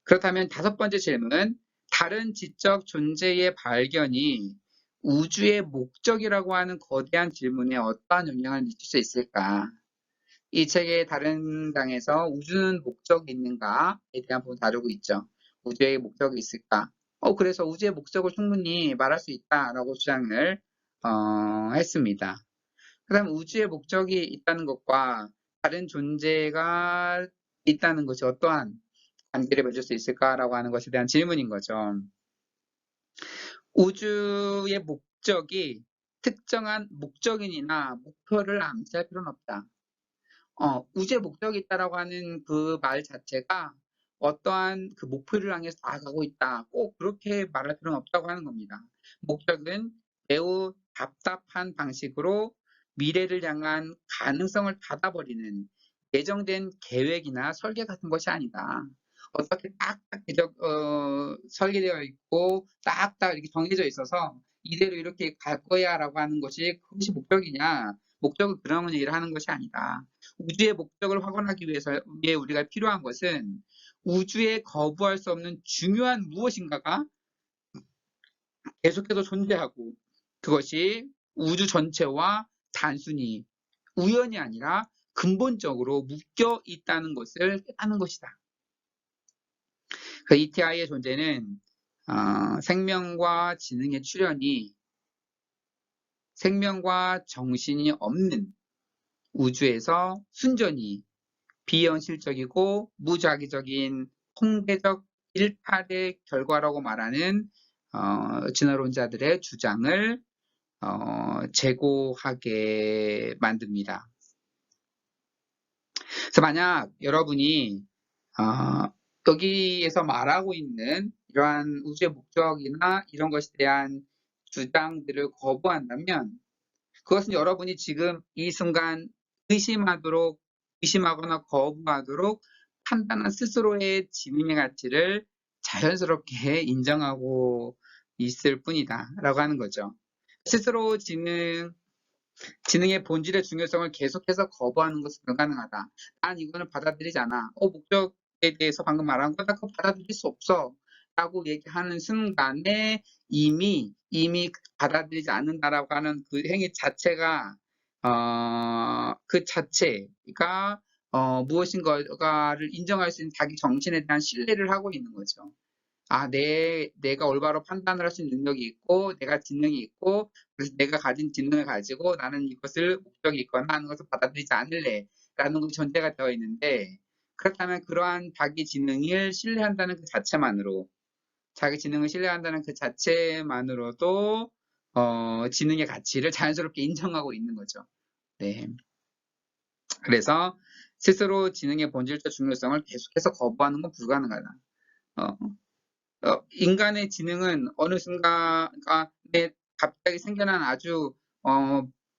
Speaker 1: 그렇다면 다섯 번째 질문, 다른 지적 존재의 발견이 우주의 목적이라고 하는 거대한 질문에 어떠한 영향을 미칠 수 있을까? 이 책의 다른 장에서 우주는 목적이 있는가에 대한 부분 다루고 있죠. 우주의 목적이 있을까? 그래서 우주의 목적을 충분히 말할 수 있다라고 주장을 했습니다. 그 다음 우주의 목적이 있다는 것과 다른 존재가 있다는 것이 어떠한 관계를 맺을 수 있을까라고 하는 것에 대한 질문인 거죠. 우주의 목적이 특정한 목적인이나 목표를 암시할 필요는 없다. 우주의 목적이 있다라고 하는 그 말 자체가 어떠한 그 목표를 향해서 나아가고 있다. 꼭 그렇게 말할 필요는 없다고 하는 겁니다. 목적은 매우 답답한 방식으로 미래를 향한 가능성을 닫아버리는 예정된 계획이나 설계 같은 것이 아니다. 어떻게 딱딱 설계되어 있고 딱딱 이렇게 정해져 있어서 이대로 이렇게 갈 거야 라고 하는 것이 그것이 목적이냐. 목적은 그런 얘기를 하는 것이 아니다. 우주의 목적을 확언하기 위해 우리가 필요한 것은 우주에 거부할 수 없는 중요한 무엇인가가 계속해서 존재하고 그것이 우주 전체와 단순히 우연이 아니라 근본적으로 묶여 있다는 것을 깨닫는 것이다. 그 ETI의 존재는 생명과 지능의 출현이 생명과 정신이 없는 우주에서 순전히 비현실적이고 무작위적인 통계적 일탈의 결과라고 말하는 진화론자들의 주장을 제고하게 만듭니다. 그래서 만약 여러분이 여기에서 말하고 있는 이러한 우주의 목적이나 이런 것에 대한 주장들을 거부한다면 그것은 여러분이 지금 이 순간 의심하거나 거부하도록 판단한 스스로의 지능의 가치를 자연스럽게 인정하고 있을 뿐이다 라고 하는 거죠. 스스로 지능의 본질의 중요성을 계속해서 거부하는 것은 불가능하다. 난 이거는 받아들이지 않아. 목적에 대해서 방금 말한 거 나 그거 받아들일 수 없어. 라고 얘기하는 순간에 이미 받아들이지 않는다라고 하는 그 행위 자체가 그 자체가 무엇인가를 인정할 수 있는 자기 정신에 대한 신뢰를 하고 있는 거죠. 내가 올바로 판단을 할 수 있는 능력이 있고, 내가 지능이 있고, 그래서 내가 가진 지능을 가지고 나는 이것을 목적이 있거나 하는 것을 받아들이지 않을래. 라는 것이 전제가 되어 있는데, 그렇다면 그러한 자기 지능을 신뢰한다는 그 자체만으로, 자기 지능을 신뢰한다는 그 자체만으로도, 지능의 가치를 자연스럽게 인정하고 있는 거죠. 네. 그래서 스스로 지능의 본질적 중요성을 계속해서 거부하는 건 불가능하다. 어, 인간의 지능은 어느 순간에 갑자기 생겨난 아주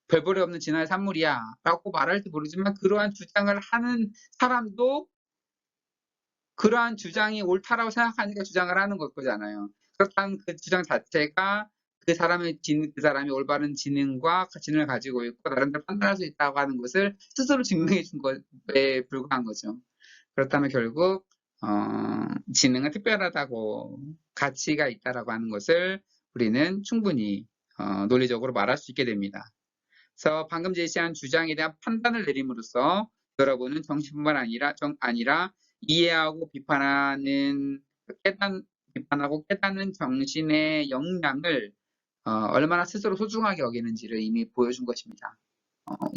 Speaker 1: 별볼이 없는 진화의 산물이야 라고 말할지 모르지만 그러한 주장을 하는 사람도 그러한 주장이 옳다라고 생각하니까 주장을 하는 거잖아요. 그렇다면 그 주장 자체가 그 사람이 올바른 지능과 지능을 가지고 있고 나름대로 판단할 수 있다고 하는 것을 스스로 증명해 준 것에 불과한 거죠. 그렇다면 결국 지능은 특별하다고 가치가 있다라고 하는 것을 우리는 충분히 논리적으로 말할 수 있게 됩니다. 그래서 방금 제시한 주장에 대한 판단을 내림으로써 여러분은 정신뿐만 아니라 이해하고 비판하고 깨닫는 정신의 역량을 얼마나 스스로 소중하게 여기는지를 이미 보여준 것입니다.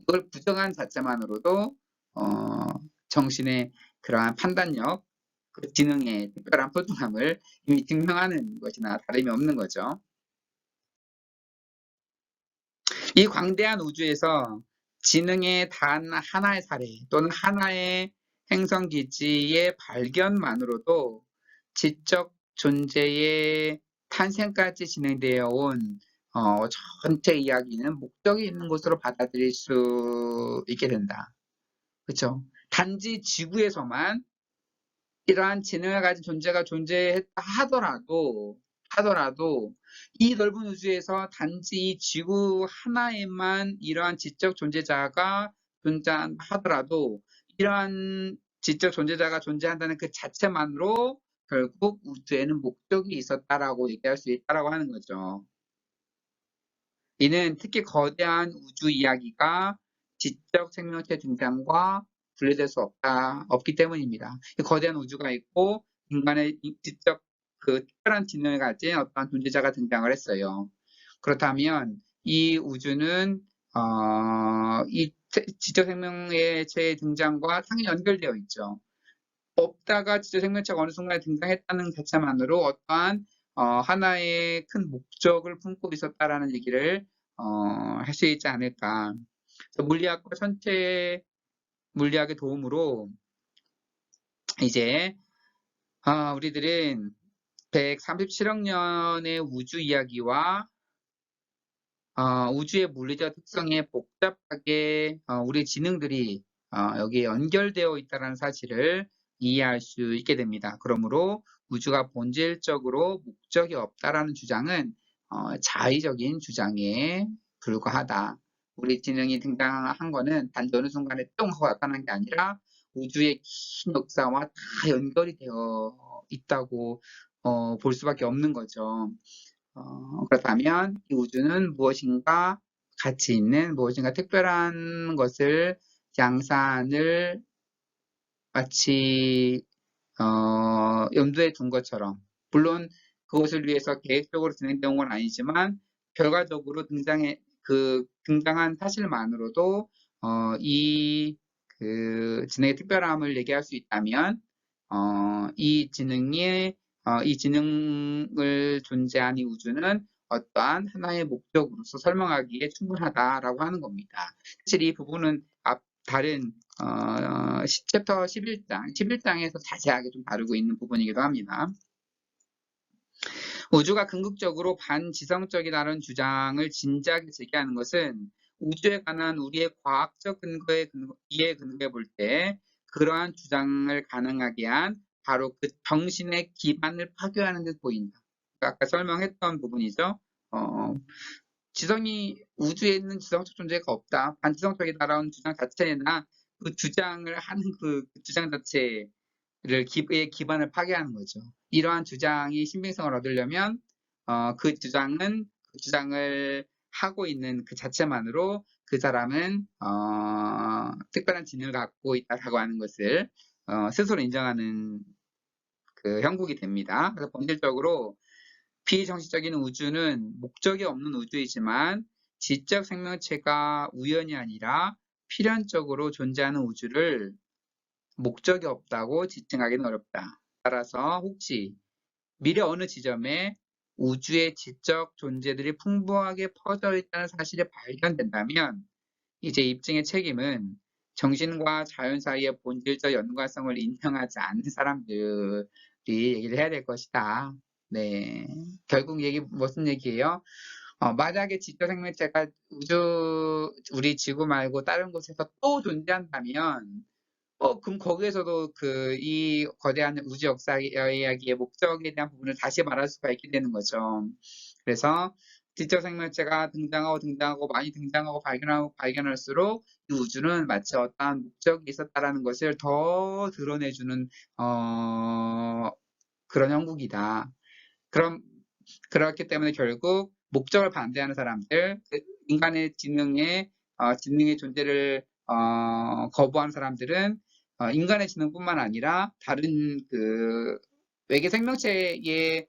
Speaker 1: 이걸 부정한 자체만으로도 어, 정신의 그러한 판단력, 그 지능의 특별한 소중함을 이미 증명하는 것이나 다름이 없는 거죠. 이 광대한 우주에서 지능의 단 하나의 사례 또는 하나의 행성 기지의 발견만으로도 지적 존재의 탄생까지 진행되어 온 전체 이야기는 목적이 있는 것으로 받아들일 수 있게 된다. 그렇죠? 단지 지구에서만 이러한 지능을 가진 존재가 존재했다 하더라도 이 넓은 우주에서 단지 이 지구 하나에만 이러한 지적 존재자가 존재하더라도 이러한 지적 존재자가 존재한다는 그 자체만으로 결국 우주에는 목적이 있었다라고 얘기할 수 있다라고 하는 거죠. 이는 특히 거대한 우주 이야기가 지적 생명체 등장과 분리될 수 없기 때문입니다. 거대한 우주가 있고 인간의 지적 특별한 지능을 가진 어떤 존재자가 등장을 했어요. 그렇다면 이 우주는 이 지적 생명체의 등장과 당연히 연결되어 있죠. 없다가 지적 생명체가 어느 순간에 등장했다는 자체만으로 어떠한 하나의 큰 목적을 품고 있었다라는 얘기를 할 수 있지 않을까. 물리학과 천체 물리학의 도움으로 이제 우리들은 137억 년의 우주 이야기와 우주의 물리적 특성에 복잡하게 우리 지능들이 여기에 연결되어 있다는 사실을 이해할 수 있게 됩니다. 그러므로 우주가 본질적으로 목적이 없다라는 주장은 자의적인 주장에 불과하다. 우리 지능이 등장한 거는 단지 어느 순간에 똥 하고 나타난 게 아니라 우주의 긴 역사와 다 연결이 되어 있다고 볼 수밖에 없는 거죠. 그렇다면 이 우주는 무엇인가 가치 있는 무엇인가 특별한 것을 양산을 마치 염두에 둔 것처럼 물론 그것을 위해서 계획적으로 진행된 건 아니지만 결과적으로 등장한 사실만으로도 이 지능의 특별함을 얘기할 수 있다면 이 지능을 존재한 이 우주는 어떠한 하나의 목적으로서 설명하기에 충분하다라고 하는 겁니다. 사실 이 부분은 다른 챕터 11장에서 자세하게 좀 다루고 있는 부분이기도 합니다. 우주가 궁극적으로 반지성적이라는 주장을 진지하게 제기하는 것은 우주에 관한 우리의 과학적 이해에 근거해 볼 때 그러한 주장을 가능하게 한 바로 그 정신의 기반을 파괴하는 듯 보인다. 그러니까 아까 설명했던 부분이죠. 우주에 있는 지성적 존재가 없다. 반지성적이다라는 주장 자체나 그 주장을 하는 그 주장 자체의 기반을 파괴하는 거죠. 이러한 주장이 신빙성을 얻으려면 그 주장을 하고 있는 그 자체만으로 그 사람은 특별한 지능을 갖고 있다라고 하는 것을 스스로 인정하는 그 형국이 됩니다. 그래서 본질적으로 비정식적인 우주는 목적이 없는 우주이지만 지적 생명체가 우연이 아니라 필연적으로 존재하는 우주를 목적이 없다고 지칭하기는 어렵다. 따라서 혹시 미래 어느 지점에 우주의 지적 존재들이 풍부하게 퍼져 있다는 사실이 발견된다면 이제 입증의 책임은 정신과 자연 사이의 본질적 연관성을 인정하지 않는 사람들이 얘기를 해야 될 것이다. 네. 결국 얘기 무슨 얘기예요? 만약에 지적 생명체가 우리 지구 말고 다른 곳에서 또 존재한다면 그럼 거기에서도 이 거대한 우주 역사 이야기의 목적에 대한 부분을 다시 말할 수가 있게 되는 거죠. 그래서 지적 생명체가 등장하고 많이 등장하고 발견할수록 이 우주는 마치 어떠한 목적이 있었다라는 것을 더 드러내주는 그런 형국이다. 그렇기 때문에 결국 목적을 반대하는 사람들, 인간의 지능의 존재를 거부하는 사람들은 인간의 지능뿐만 아니라 다른 외계 생명체의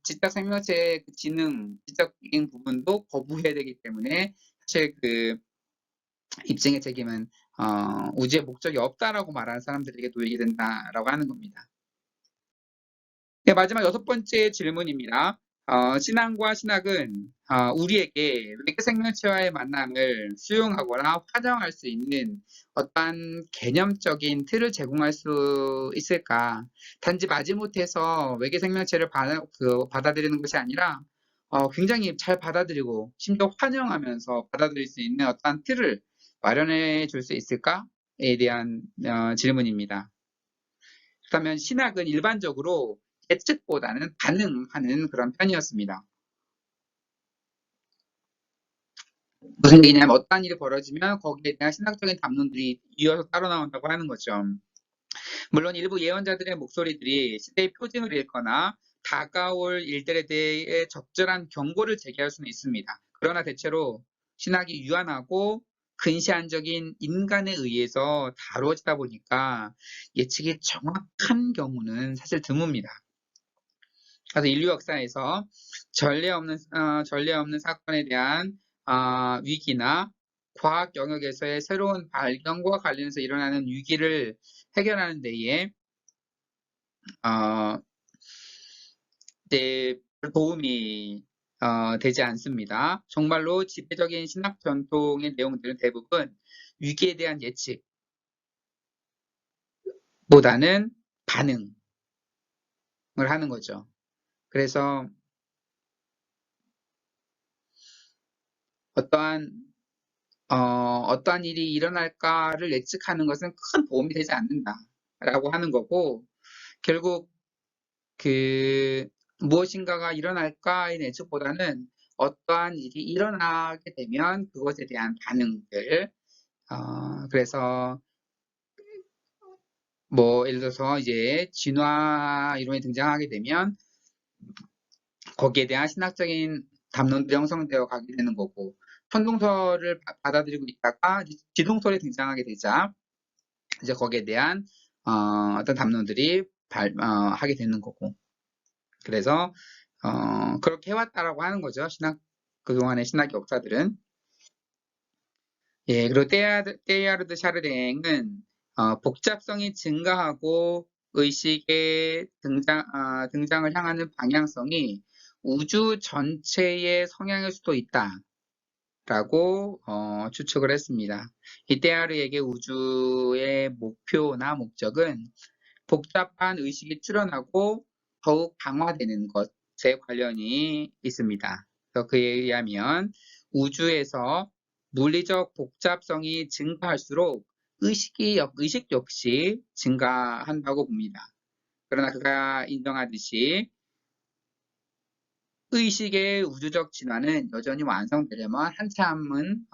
Speaker 1: 지적 생명체의 지능, 지적인 부분도 거부해야 되기 때문에 사실 입증의 책임은 우주의 목적이 없다라고 말하는 사람들에게 도입이 된다라고 하는 겁니다. 네, 마지막 6번째 질문입니다. 신앙과 신학은 우리에게 외계 생명체와의 만남을 수용하거나 환영할 수 있는 어떠한 개념적인 틀을 제공할 수 있을까? 단지 마지못해서 외계 생명체를 받아들이는 것이 아니라 굉장히 잘 받아들이고 심지어 환영하면서 받아들일 수 있는 어떠한 틀을 마련해 줄 수 있을까?에 대한 질문입니다. 그렇다면 신학은 일반적으로 예측보다는 반응하는 그런 편이었습니다. 무슨 얘기냐면 어떠한 일이 벌어지면 거기에 대한 신학적인 담론들이 이어서 따로 나온다고 하는 거죠. 물론 일부 예언자들의 목소리들이 시대의 표징을 읽거나 다가올 일들에 대해 적절한 경고를 제기할 수는 있습니다. 그러나 대체로 신학이 유한하고 근시안적인 인간에 의해서 다루어지다 보니까 예측이 정확한 경우는 사실 드뭅니다. 그래서 인류 역사에서 전례 없는 사건에 대한 위기나 과학 영역에서의 새로운 발견과 관련해서 일어나는 위기를 해결하는 데에 어, 네, 도움이 되지 않습니다. 정말로 지배적인 신학 전통의 내용들은 대부분 위기에 대한 예측보다는 반응을 하는 거죠. 그래서 어떠한 어떠한 일이 일어날까를 예측하는 것은 큰 도움이 되지 않는다라고 하는 거고, 결국 무엇인가가 일어날까의 예측보다는 어떠한 일이 일어나게 되면 그것에 대한 반응들, 그래서 뭐 예를 들어서 이제 진화 이론이 등장하게 되면 거기에 대한 신학적인 담론들이 형성되어 가게 되는 거고, 천동설을 받아들이고 있다가 지동설이 등장하게 되자 이제 거기에 대한 어떤 담론들이 하게 되는 거고, 그래서 그렇게 해왔다라고 하는 거죠. 그동안의 신학 역사들은. 예, 그리고 테일하르드 샤르댕은 복잡성이 증가하고 의식의 등장을 향하는 방향성이 우주 전체의 성향일 수도 있다라고 추측을 했습니다. 이 테일하르에게 우주의 목표나 목적은 복잡한 의식이 출현하고 더욱 강화되는 것에 관련이 있습니다. 그래서 그에 의하면 우주에서 물리적 복잡성이 증가할수록 의식 역시 증가한다고 봅니다. 그러나 그가 인정하듯이 의식의 우주적 진화는 여전히 완성되려면 한참은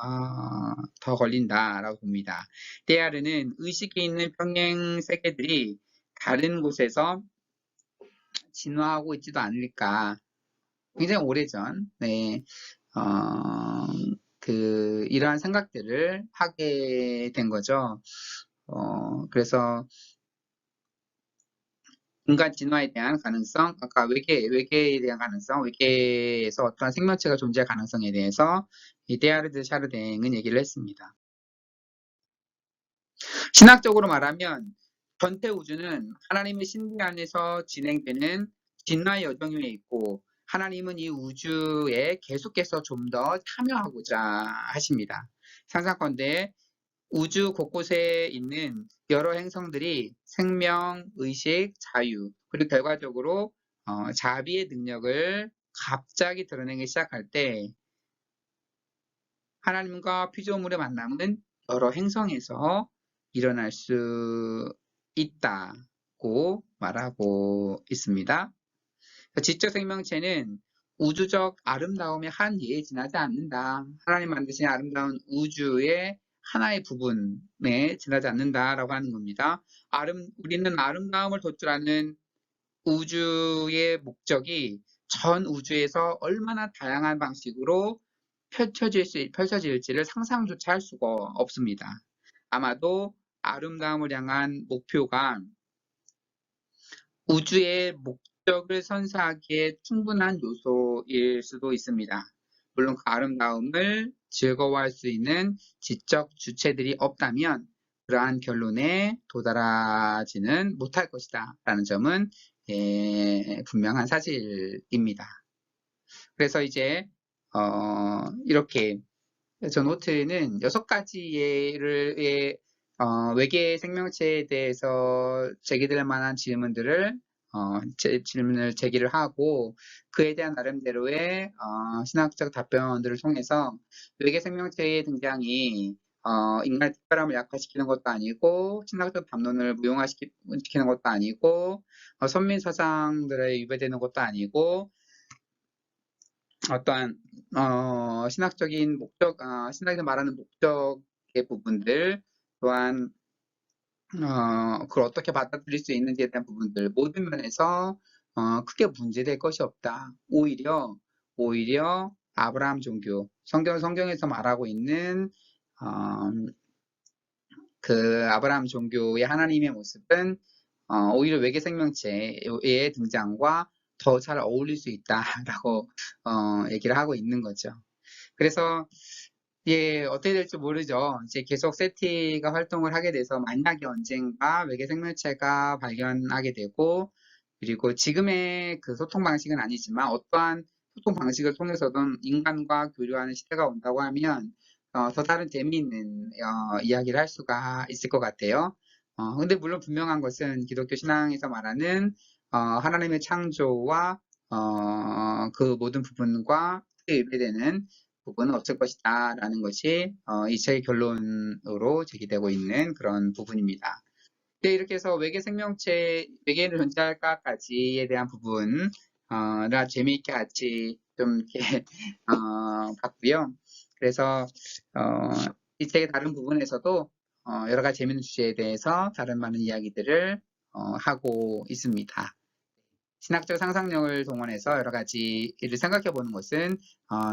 Speaker 1: 더 걸린다라고 봅니다. 테일하르는 의식이 있는 평행 세계들이 다른 곳에서 진화하고 있지도 않을까. 굉장히 오래전, 네, 이러한 생각들을 하게 된 거죠. 그래서, 인간 진화에 대한 가능성, 아까 외계에 대한 가능성, 외계에서 어떠한 생명체가 존재할 가능성에 대해서 이 데아르드 샤르댕은 얘기를 했습니다. 신학적으로 말하면 전체 우주는 하나님의 신비 안에서 진행되는 진화의 여정에 있고 하나님은 이 우주에 계속해서 좀 더 참여하고자 하십니다. 상상컨대 우주 곳곳에 있는 여러 행성들이 생명, 의식, 자유, 그리고 결과적으로 자비의 능력을 갑자기 드러내기 시작할 때 하나님과 피조물의 만남은 여러 행성에서 일어날 수 있다고 말하고 있습니다. 지적 생명체는 우주적 아름다움의 한계에 지나지 않는다. 하나님 만드신 아름다운 우주의 하나의 부분에 지나지 않는다라고 하는 겁니다. 우리는 아름다움을 돋줄하는 우주의 목적이 전 우주에서 얼마나 다양한 방식으로 펼쳐질지를 상상조차 할 수가 없습니다. 아마도 아름다움을 향한 목표가 우주의 목적을 선사하기에 충분한 요소일 수도 있습니다. 물론 그 아름다움을 즐거워할 수 있는 지적 주체들이 없다면 그러한 결론에 도달하지는 못할 것이다 라는 점은 분명한 사실입니다. 그래서 이제 이렇게 저 노트에는 6가지의 외계 생명체에 대해서 제기될 만한 질문들을 질문을 제기를 하고 그에 대한 나름대로의 신학적 답변들을 통해서 외계 생명체의 등장이 인간의 특별함을 약화시키는 것도 아니고 신학적 담론을 무용화시키는 것도 아니고 선민 사상들에 위배되는 것도 아니고 어떠한 신학적인 목적, 신학에서 말하는 목적의 부분들 또한 그걸 어떻게 받아들일 수 있는지에 대한 부분들 모든 면에서 크게 문제될 것이 없다. 오히려 아브라함 종교, 성경에서 말하고 있는 그 아브라함 종교의 하나님의 모습은 오히려 외계 생명체의 등장과 더 잘 어울릴 수 있다라고 얘기를 하고 있는 거죠. 그래서 어떻게 될지 모르죠. 이제 계속 세티가 활동을 하게 돼서 만약에 언젠가 외계 생명체가 발견하게 되고 그리고 지금의 그 소통 방식은 아니지만 어떠한 소통 방식을 통해서든 인간과 교류하는 시대가 온다고 하면 더 다른 재미있는 이야기를 할 수가 있을 것 같아요. 근데 물론 분명한 것은 기독교 신앙에서 말하는 하나님의 창조와 그 모든 부분과 크게 위배되는 부분은 없을 것이다 라는 것이 이 책의 결론으로 제기되고 있는 그런 부분입니다. 네, 이렇게 해서 외계는 존재할까까지에 대한 부분 재미있게 같이 좀 이렇게 봤고요. 그래서 이 책의 다른 부분에서도 여러 가지 재미있는 주제에 대해서 다른 많은 이야기들을 하고 있습니다. 신학적 상상력을 동원해서 여러 가지 일을 생각해 보는 것은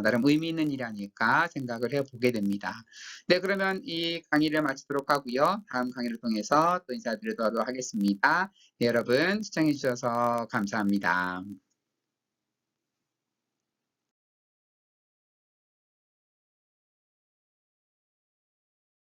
Speaker 1: 나름 의미 있는 일이 아닐까 생각을 해보게 됩니다. 네, 그러면 이 강의를 마치도록 하고요. 다음 강의를 통해서 또 인사드리도록 하겠습니다. 네, 여러분 시청해 주셔서 감사합니다.